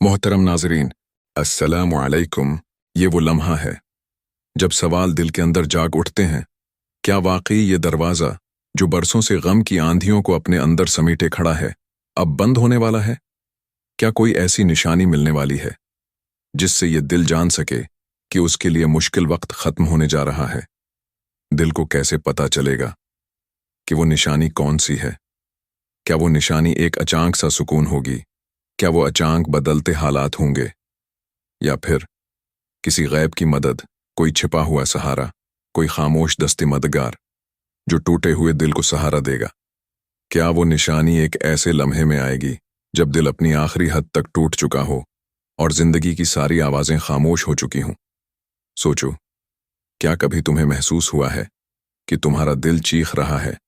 मोहतरम नाजरीन, अस्सलामु अलैकुम। ये वो लम्हा है जब सवाल दिल के अंदर जाग उठते हैं, क्या वाकई ये दरवाज़ा जो बरसों से गम की आंधियों को अपने अंदर समेटे खड़ा है, अब बंद होने वाला है? क्या कोई ऐसी निशानी मिलने वाली है जिससे ये दिल जान सके कि उसके लिए मुश्किल वक्त ख़त्म होने जा रहा है? दिल को कैसे पता चलेगा कि वो निशानी कौन सी है? क्या वो निशानी एक अचानक सा सुकून होगी? क्या वो अचानक बदलते हालात होंगे, या फिर किसी गैब की मदद, कोई छिपा हुआ सहारा, कोई खामोश दस्ते मददगार जो टूटे हुए दिल को सहारा देगा? क्या वो निशानी एक ऐसे लम्हे में आएगी जब दिल अपनी आखिरी हद तक टूट चुका हो और जिंदगी की सारी आवाजें खामोश हो चुकी हों? सोचो, क्या कभी तुम्हें महसूस हुआ है कि तुम्हारा दिल चीख रहा है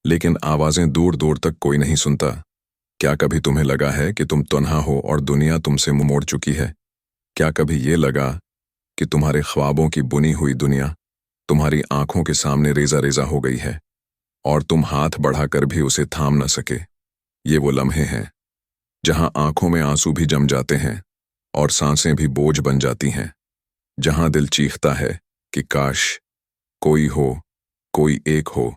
लेकिन आवाजें दूर दूर तक कोई नहीं सुनता? क्या कभी तुम्हें लगा है कि तुम तन्हा हो और दुनिया तुमसे मुंह मोड़ चुकी है? क्या कभी ये लगा कि तुम्हारे ख्वाबों की बुनी हुई दुनिया तुम्हारी आंखों के सामने रेजा रेजा हो गई है और तुम हाथ बढ़ाकर भी उसे थाम न सके? ये वो लम्हे हैं जहां आंखों में आंसू भी जम जाते हैं और सांसें भी बोझ बन जाती हैं, जहां दिल चीखता है कि काश कोई हो, कोई एक हो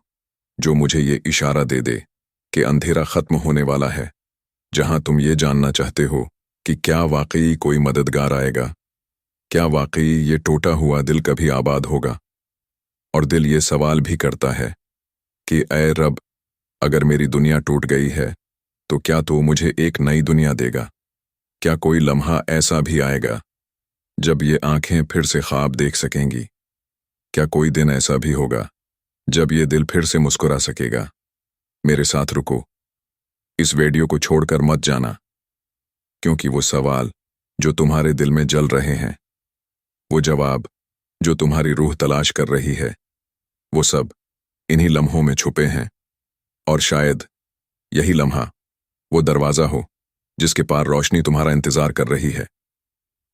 जो मुझे ये इशारा दे दे कि अंधेरा खत्म होने वाला है, जहां तुम ये जानना चाहते हो कि क्या वाकई कोई मददगार आएगा, क्या वाकई ये टूटा हुआ दिल कभी आबाद होगा? और दिल ये सवाल भी करता है कि ऐ रब, अगर मेरी दुनिया टूट गई है तो क्या तू मुझे एक नई दुनिया देगा? क्या कोई लम्हा ऐसा भी आएगा जब ये आंखें फिर से ख्वाब देख सकेंगी? क्या कोई दिन ऐसा भी होगा जब ये दिल फिर से मुस्कुरा सकेगा? मेरे साथ रुको, इस वीडियो को छोड़कर मत जाना, क्योंकि वो सवाल जो तुम्हारे दिल में जल रहे हैं, वो जवाब जो तुम्हारी रूह तलाश कर रही है, वो सब इन्हीं लम्हों में छुपे हैं। और शायद यही लम्हा वो दरवाज़ा हो जिसके पार रोशनी तुम्हारा इंतजार कर रही है।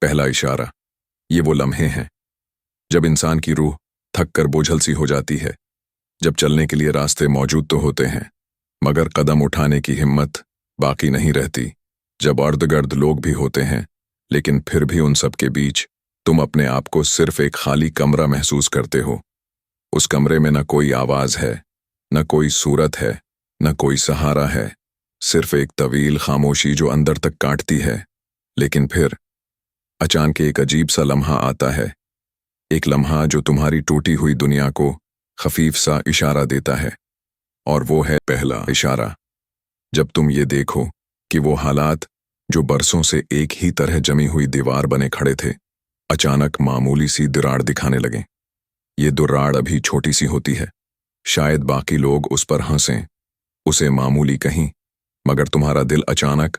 पहला इशारा, ये वो लम्हे हैं जब इंसान की रूह थक कर बोझल सी हो जाती है, जब चलने के लिए रास्ते मौजूद तो होते हैं मगर कदम उठाने की हिम्मत बाकी नहीं रहती, जब अर्द-गिर्द लोग भी होते हैं लेकिन फिर भी उन सब के बीच तुम अपने आप को सिर्फ एक खाली कमरा महसूस करते हो। उस कमरे में न कोई आवाज है, न कोई सूरत है, न कोई सहारा है, सिर्फ एक तवील खामोशी जो अंदर तक काटती है। लेकिन फिर अचानक एक अजीब सा लम्हा आता है, एक लम्हा जो तुम्हारी टूटी हुई दुनिया को खफीफ सा इशारा देता है। और वो है पहला इशारा, जब तुम ये देखो कि वो हालात जो बरसों से एक ही तरह जमी हुई दीवार बने खड़े थे, अचानक मामूली सी दरार दिखाने लगे। ये दरार अभी छोटी सी होती है, शायद बाकी लोग उस पर हंसें, उसे मामूली कहीं, मगर तुम्हारा दिल अचानक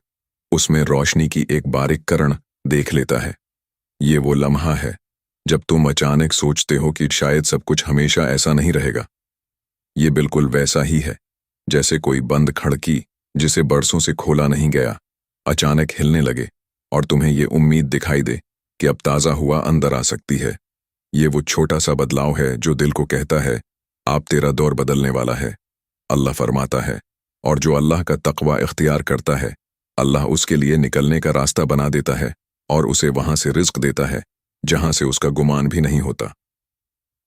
उसमें रोशनी की एक बारीक किरण देख लेता है। ये वो लम्हा है जब तुम अचानक सोचते हो कि शायद सब कुछ हमेशा ऐसा नहीं रहेगा। ये बिल्कुल वैसा ही है जैसे कोई बंद खिड़की जिसे बरसों से खोला नहीं गया अचानक हिलने लगे और तुम्हें ये उम्मीद दिखाई दे कि अब ताज़ा हुआ अंदर आ सकती है। ये वो छोटा सा बदलाव है जो दिल को कहता है, आप तेरा दौर बदलने वाला है। अल्लाह फरमाता है, और जो अल्लाह का तक़वा इख्तियार करता है, अल्लाह उसके लिए निकलने का रास्ता बना देता है और उसे वहां से रिज़्क देता है जहां से उसका गुमान भी नहीं होता।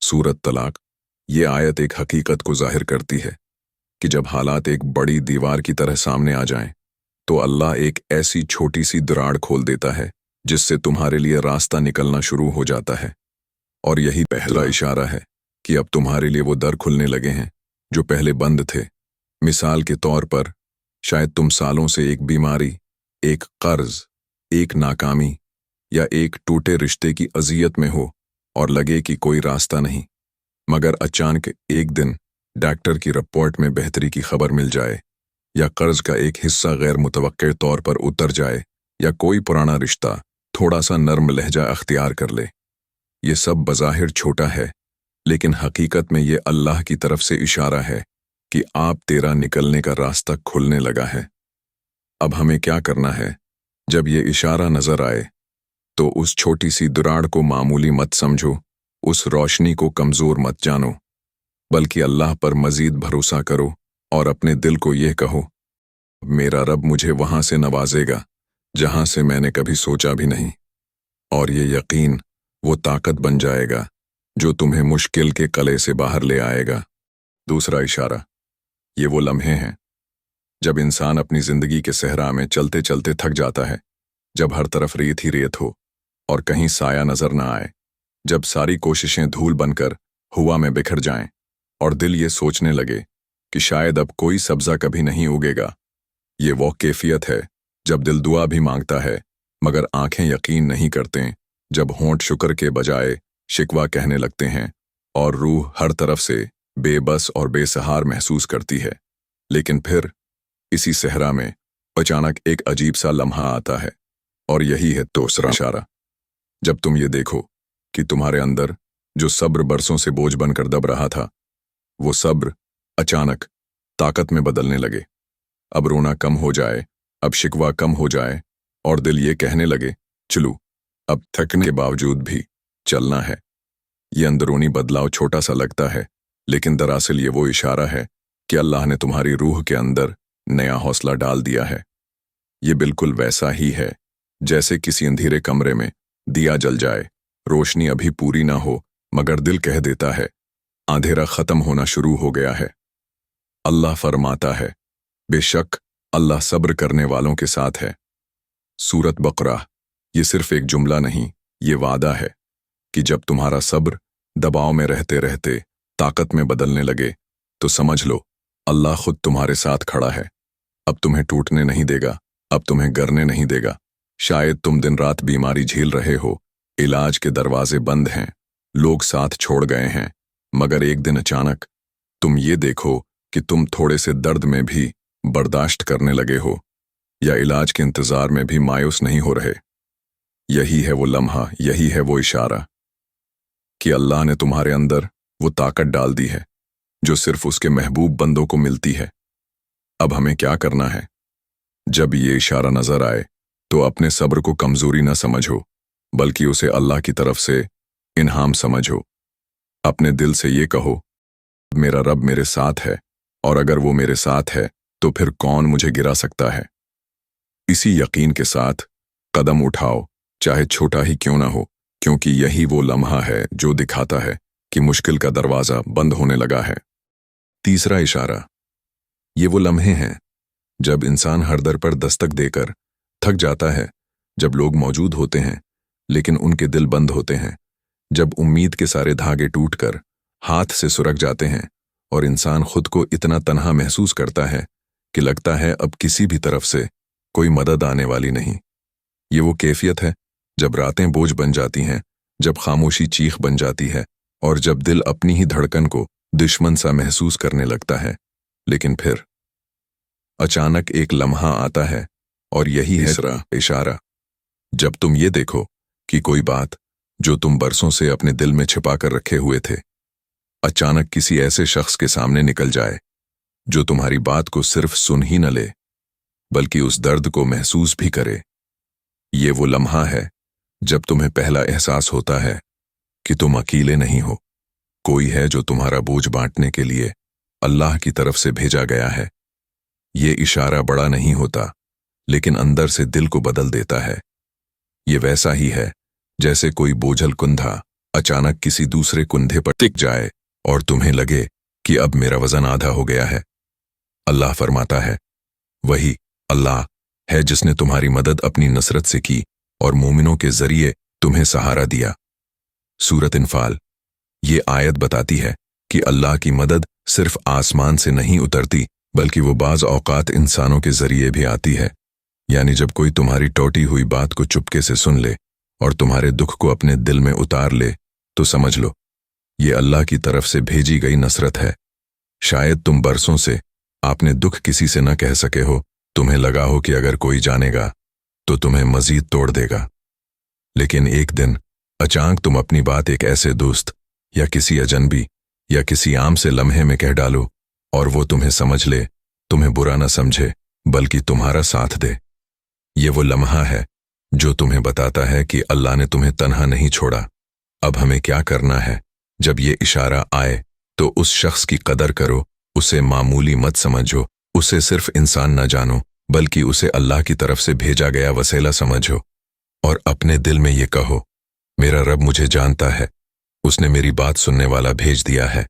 सूरत तलाक, ये आयत एक हकीकत को जाहिर करती है कि जब हालात एक बड़ी दीवार की तरह सामने आ जाएं, तो अल्लाह एक ऐसी छोटी सी दरार खोल देता है जिससे तुम्हारे लिए रास्ता निकलना शुरू हो जाता है। और यही पहला इशारा है कि अब तुम्हारे लिए वो दर खुलने लगे हैं जो पहले बंद थे। मिसाल के तौर पर, शायद तुम सालों से एक बीमारी, एक कर्ज, एक नाकामी या एक टूटे रिश्ते की अजियत में हो और लगे कि कोई रास्ता नहीं, मगर अचानक एक दिन डॉक्टर की रिपोर्ट में बेहतरी की खबर मिल जाए, या कर्ज का एक हिस्सा गैर मुतवक्के तौर पर उतर जाए, या कोई पुराना रिश्ता थोड़ा सा नर्म लहजा अख्तियार कर ले। ये सब बज़ाहिर छोटा है, लेकिन हकीकत में ये अल्लाह की तरफ से इशारा है कि आप तेरा निकलने का रास्ता खुलने लगा है। अब हमें क्या करना है? जब ये इशारा नजर आए तो उस छोटी सी दरार को मामूली मत समझो, उस रोशनी को कमजोर मत जानो, बल्कि अल्लाह पर मजीद भरोसा करो और अपने दिल को यह कहो, मेरा रब मुझे वहां से नवाजेगा जहां से मैंने कभी सोचा भी नहीं, और ये यकीन वो ताकत बन जाएगा जो तुम्हें मुश्किल के कले से बाहर ले आएगा। दूसरा इशारा, ये वो लम्हे हैं जब इंसान अपनी जिंदगी के सहरा में चलते चलते थक जाता है, जब हर तरफ रेत ही रेत हो और कहीं साया नजर न आए, जब सारी कोशिशें धूल बनकर हवा में बिखर जाएं और दिल ये सोचने लगे कि शायद अब कोई सब्जा कभी नहीं उगेगा। ये वो कैफियत है जब दिल दुआ भी मांगता है मगर आंखें यकीन नहीं करते, जब होंठ शुक्र के बजाय शिकवा कहने लगते हैं और रूह हर तरफ से बेबस और बेसहार महसूस करती है। लेकिन फिर इसी सहरा में अचानक एक अजीब सा लम्हा आता है, और यही है दूसरा इशारा। जब तुम ये देखो कि तुम्हारे अंदर जो सब्र बरसों से बोझ बनकर दब रहा था, वो सब्र अचानक ताकत में बदलने लगे। अब रोना कम हो जाए, अब शिकवा कम हो जाए, और दिल ये कहने लगे, चलो अब थकने के बावजूद भी चलना है। ये अंदरूनी बदलाव छोटा सा लगता है, लेकिन दरअसल ये वो इशारा है कि अल्लाह ने तुम्हारी रूह के अंदर नया हौसला डाल दिया है। ये बिल्कुल वैसा ही है जैसे किसी अंधेरे कमरे में दिया जल जाए, रोशनी अभी पूरी ना हो मगर दिल कह देता है अंधेरा खत्म होना शुरू हो गया है। अल्लाह फरमाता है, बेशक अल्लाह सब्र करने वालों के साथ है। सूरत बकरा ये सिर्फ एक जुमला नहीं, ये वादा है कि जब तुम्हारा सब्र दबाव में रहते रहते ताकत में बदलने लगे तो समझ लो अल्लाह खुद तुम्हारे साथ खड़ा है। अब तुम्हें टूटने नहीं देगा, अब तुम्हें गिरने नहीं देगा। शायद तुम दिन रात बीमारी झेल रहे हो, इलाज के दरवाजे बंद हैं, लोग साथ छोड़ गए हैं, मगर एक दिन अचानक तुम ये देखो कि तुम थोड़े से दर्द में भी बर्दाश्त करने लगे हो, या इलाज के इंतजार में भी मायूस नहीं हो रहे। यही है वो लम्हा, यही है वो इशारा कि अल्लाह ने तुम्हारे अंदर वो ताकत डाल दी है जो सिर्फ उसके महबूब बंदों को मिलती है। अब हमें क्या करना है? जब ये इशारा नजर आए तो अपने सब्र को कमजोरी न समझो, बल्कि उसे अल्लाह की तरफ से इनाम समझो। अपने दिल से ये कहो, मेरा रब मेरे साथ है, और अगर वो मेरे साथ है तो फिर कौन मुझे गिरा सकता है। इसी यकीन के साथ कदम उठाओ, चाहे छोटा ही क्यों ना हो, क्योंकि यही वो लम्हा है जो दिखाता है कि मुश्किल का दरवाजा बंद होने लगा है। तीसरा इशारा, ये वो लम्हे हैं जब इंसान हर दर पर दस्तक देकर थक जाता है, जब लोग मौजूद होते हैं लेकिन उनके दिल बंद होते हैं, जब उम्मीद के सारे धागे टूटकर हाथ से सुरक जाते हैं और इंसान खुद को इतना तन्हा महसूस करता है कि लगता है अब किसी भी तरफ से कोई मदद आने वाली नहीं। ये वो कैफियत है जब रातें बोझ बन जाती हैं, जब खामोशी चीख बन जाती है और जब दिल अपनी ही धड़कन को दुश्मन सा महसूस करने लगता है। लेकिन फिर अचानक एक लम्हा आता है, और यही है तीसरा इशारा। जब तुम ये देखो कि कोई बात जो तुम बरसों से अपने दिल में छिपा कर रखे हुए थे, अचानक किसी ऐसे शख्स के सामने निकल जाए जो तुम्हारी बात को सिर्फ सुन ही न ले बल्कि उस दर्द को महसूस भी करे। ये वो लम्हा है जब तुम्हें पहला एहसास होता है कि तुम अकेले नहीं हो, कोई है जो तुम्हारा बोझ बांटने के लिए अल्लाह की तरफ से भेजा गया है। ये इशारा बड़ा नहीं होता, लेकिन अंदर से दिल को बदल देता है। ये वैसा ही है जैसे कोई बोझल कुंधा अचानक किसी दूसरे कुंधे पर टिक जाए और तुम्हें लगे कि अब मेरा वजन आधा हो गया है। अल्लाह फरमाता है, वही अल्लाह है जिसने तुम्हारी मदद अपनी नसरत से की और मोमिनों के जरिए तुम्हें सहारा दिया। सूरत इनफाल ये आयत बताती है कि अल्लाह की मदद सिर्फ आसमान से नहीं उतरती, बल्कि वो बाज औकात इंसानों के जरिए भी आती है। यानी जब कोई तुम्हारी टूटी हुई बात को चुपके से सुन ले और तुम्हारे दुख को अपने दिल में उतार ले, तो समझ लो ये अल्लाह की तरफ से भेजी गई नसरत है। शायद तुम बरसों से आपने दुख किसी से न कह सके हो, तुम्हें लगा हो कि अगर कोई जानेगा तो तुम्हें मजीद तोड़ देगा, लेकिन एक दिन अचानक तुम अपनी बात एक ऐसे दोस्त या किसी अजनबी या किसी आम से लम्हे में कह डालो और वो तुम्हें समझ ले, तुम्हें बुरा न समझे बल्कि तुम्हारा साथ दे। ये वो लम्हा है जो तुम्हें बताता है कि अल्लाह ने तुम्हें तन्हा नहीं छोड़ा। अब हमें क्या करना है? जब ये इशारा आए तो उस शख्स की कदर करो, उसे मामूली मत समझो, उसे सिर्फ इंसान न जानो, बल्कि उसे अल्लाह की तरफ से भेजा गया वसीला समझो और अपने दिल में ये कहो, मेरा रब मुझे जानता है, उसने मेरी बात सुनने वाला भेज दिया है,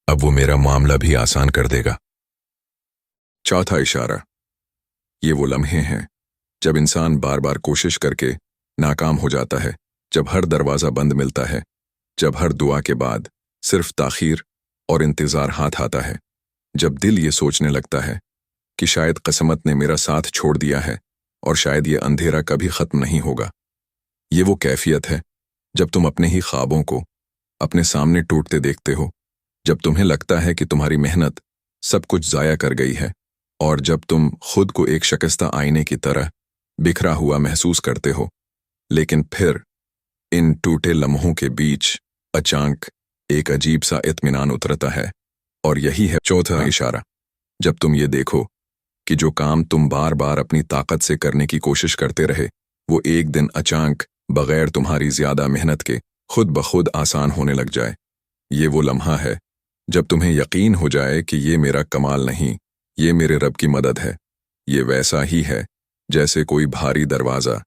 अब वो मेरा मामला भी आसान कर देगा। चौथा इशारा, ये वो लम्हे हैं जब इंसान बार बार कोशिश करके नाकाम हो जाता है, जब हर दरवाज़ा बंद मिलता है, जब हर दुआ के बाद सिर्फ ताखीर और इंतज़ार हाथ आता है, जब दिल ये सोचने लगता है कि शायद किस्मत ने मेरा साथ छोड़ दिया है और शायद ये अंधेरा कभी ख़त्म नहीं होगा। ये वो कैफियत है जब तुम अपने ही ख्वाबों को अपने सामने टूटते देखते हो, जब तुम्हें लगता है कि तुम्हारी मेहनत सब कुछ ज़ाया कर गई है और जब तुम खुद को एक शिकस्ता आईने की तरह बिखरा हुआ महसूस करते हो। लेकिन फिर इन टूटे लम्हों के बीच अचानक एक अजीब सा इत्मीनान उतरता है और यही है चौथा इशारा। जब तुम ये देखो कि जो काम तुम बार बार अपनी ताकत से करने की कोशिश करते रहे, वो एक दिन अचानक बगैर तुम्हारी ज्यादा मेहनत के खुद ब खुद आसान होने लग जाए। ये वो लम्हा है जब तुम्हें यकीन हो जाए कि ये मेरा कमाल नहीं, ये मेरे रब की मदद है। ये वैसा ही है जैसे कोई भारी दरवाज़ा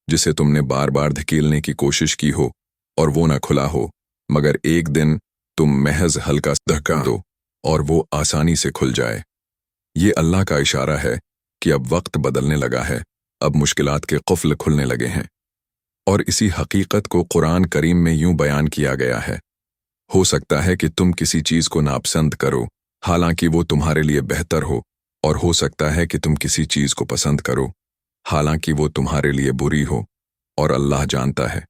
जिसे तुमने बार बार धकेलने की कोशिश की हो और वो न खुला हो, मगर एक दिन तुम महज हल्का धक्का दो और वो आसानी से खुल जाए। ये अल्लाह का इशारा है कि अब वक्त बदलने लगा है, अब मुश्किलात के कुफ्ल खुलने लगे हैं। और इसी हकीकत को कुरान करीम में यूं बयान किया गया है, हो सकता है कि तुम किसी चीज़ को नापसंद करो हालांकि वो तुम्हारे लिए बेहतर हो, और हो सकता है कि तुम किसी चीज़ को पसंद करो हालांकि वो तुम्हारे लिए बुरी हो, और अल्लाह जानता है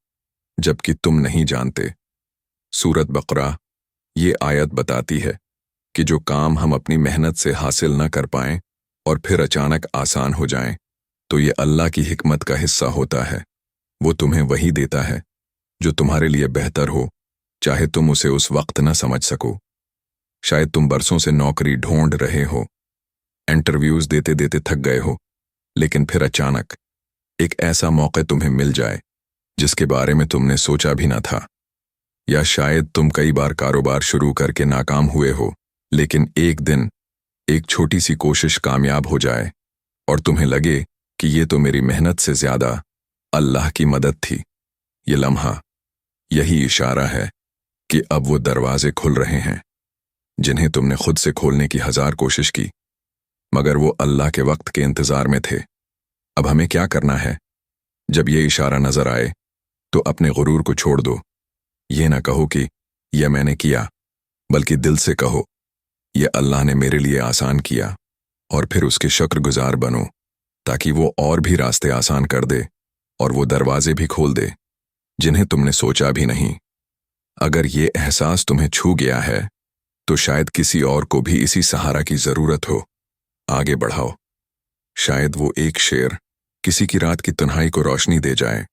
जबकि तुम नहीं जानते। सूरत बकरा ये आयत बताती है कि जो काम हम अपनी मेहनत से हासिल न कर पाएं और फिर अचानक आसान हो जाएं, तो ये अल्लाह की हिकमत का हिस्सा होता है। वो तुम्हें वही देता है जो तुम्हारे लिए बेहतर हो, चाहे तुम उसे उस वक्त न समझ सको। शायद तुम बरसों से नौकरी ढूंढ रहे हो, इंटरव्यूज देते देते थक गए हो, लेकिन फिर अचानक एक ऐसा मौका तुम्हें मिल जाए जिसके बारे में तुमने सोचा भी न था। या शायद तुम कई बार कारोबार शुरू करके नाकाम हुए हो, लेकिन एक दिन एक छोटी सी कोशिश कामयाब हो जाए और तुम्हें लगे कि ये तो मेरी मेहनत से ज्यादा अल्लाह की मदद थी। ये लम्हा यही इशारा है कि अब वो दरवाजे खुल रहे हैं जिन्हें तुमने खुद से खोलने की 1000 कोशिश की, मगर वो अल्लाह के वक्त के इंतजार में थे। अब हमें क्या करना है? जब ये इशारा नजर आए तो अपने गुरूर को छोड़ दो। ये ना कहो कि यह मैंने किया, बल्कि दिल से कहो, यह अल्लाह ने मेरे लिए आसान किया, और फिर उसके शुक्रगुजार बनो ताकि वो और भी रास्ते आसान कर दे और वो दरवाजे भी खोल दे जिन्हें तुमने सोचा भी नहीं। अगर ये एहसास तुम्हें छू गया है तो शायद किसी और को भी इसी सहारा की जरूरत हो। आगे बढ़ाओ, शायद वो एक शेर किसी की रात की तन्हाई को रोशनी दे जाए।